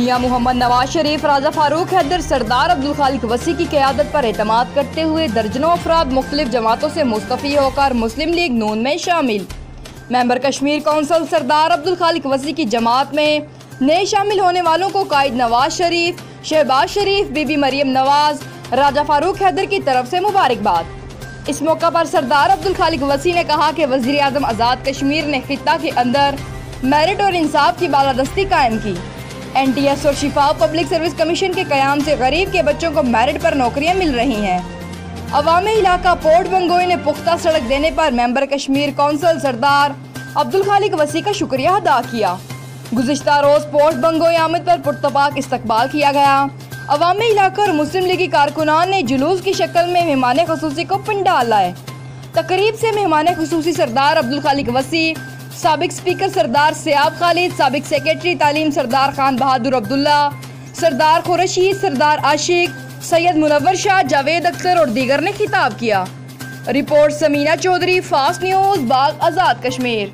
मियां मोहम्मद नवाज शरीफ, राजा फारूक हैदर, सरदार अब्दुल खालिक वसी की क़यादत पर एतमाद करते हुए दर्जनों अफराद मुख्तलिफ जमातों से मुस्तफ़ी होकर मुस्लिम लीग नून में शामिल। मेंबर कश्मीर कौंसिल सरदार अब्दुल खालिक वसी की जमात में नए शामिल होने वालों को कायद नवाज शरीफ, शहबाज शरीफ, बीबी मरियम नवाज, राजा फारूक हैदर की तरफ से मुबारकबाद। इस मौका पर सरदार अब्दुल खालिक वसी ने कहा कि वज़ीर आज़म आज़ाद कश्मीर ने खित्ता के अंदर मेरिट और इंसाफ की बालादस्ती कायम की। NTS और शिफाफ पब्लिक सर्विस कमीशन के क़याम से गरीब के बच्चों को मेरिट पर नौकरियां मिल रही हैं। अवामी इलाका पोर्ट बंगोई ने पुख्ता सड़क देने पर मेंबर कश्मीर कौंसिल सरदार अब्दुल खालिक वसी का शुक्रिया अदा किया। गुज़िश्ता रोज़ पोर्ट बंगोई आमद पर पुरतपाक इस्तकबाल किया गया। अवामी इलाका और मुस्लिम लीगी कारकुनान ने जुलूस की शक्ल में मेहमान खुसूसी को पंडाल लाए। तकरीब से मेहमान खुसूसी सरदार अब्दुल खालिक वसी, साबिक स्पीकर सरदार सियाब खालिद, साबिक सेक्रेटरी तालीम सरदार खान बहादुर अब्दुल्ला, सरदार खुरशीद, सरदार आशिक, सैयद मुनव्वर शाह, जावेद अख्तर और दीगर ने खिताब किया। Report Samina Chaudhry, fast news, Bagh Azad Kashmir.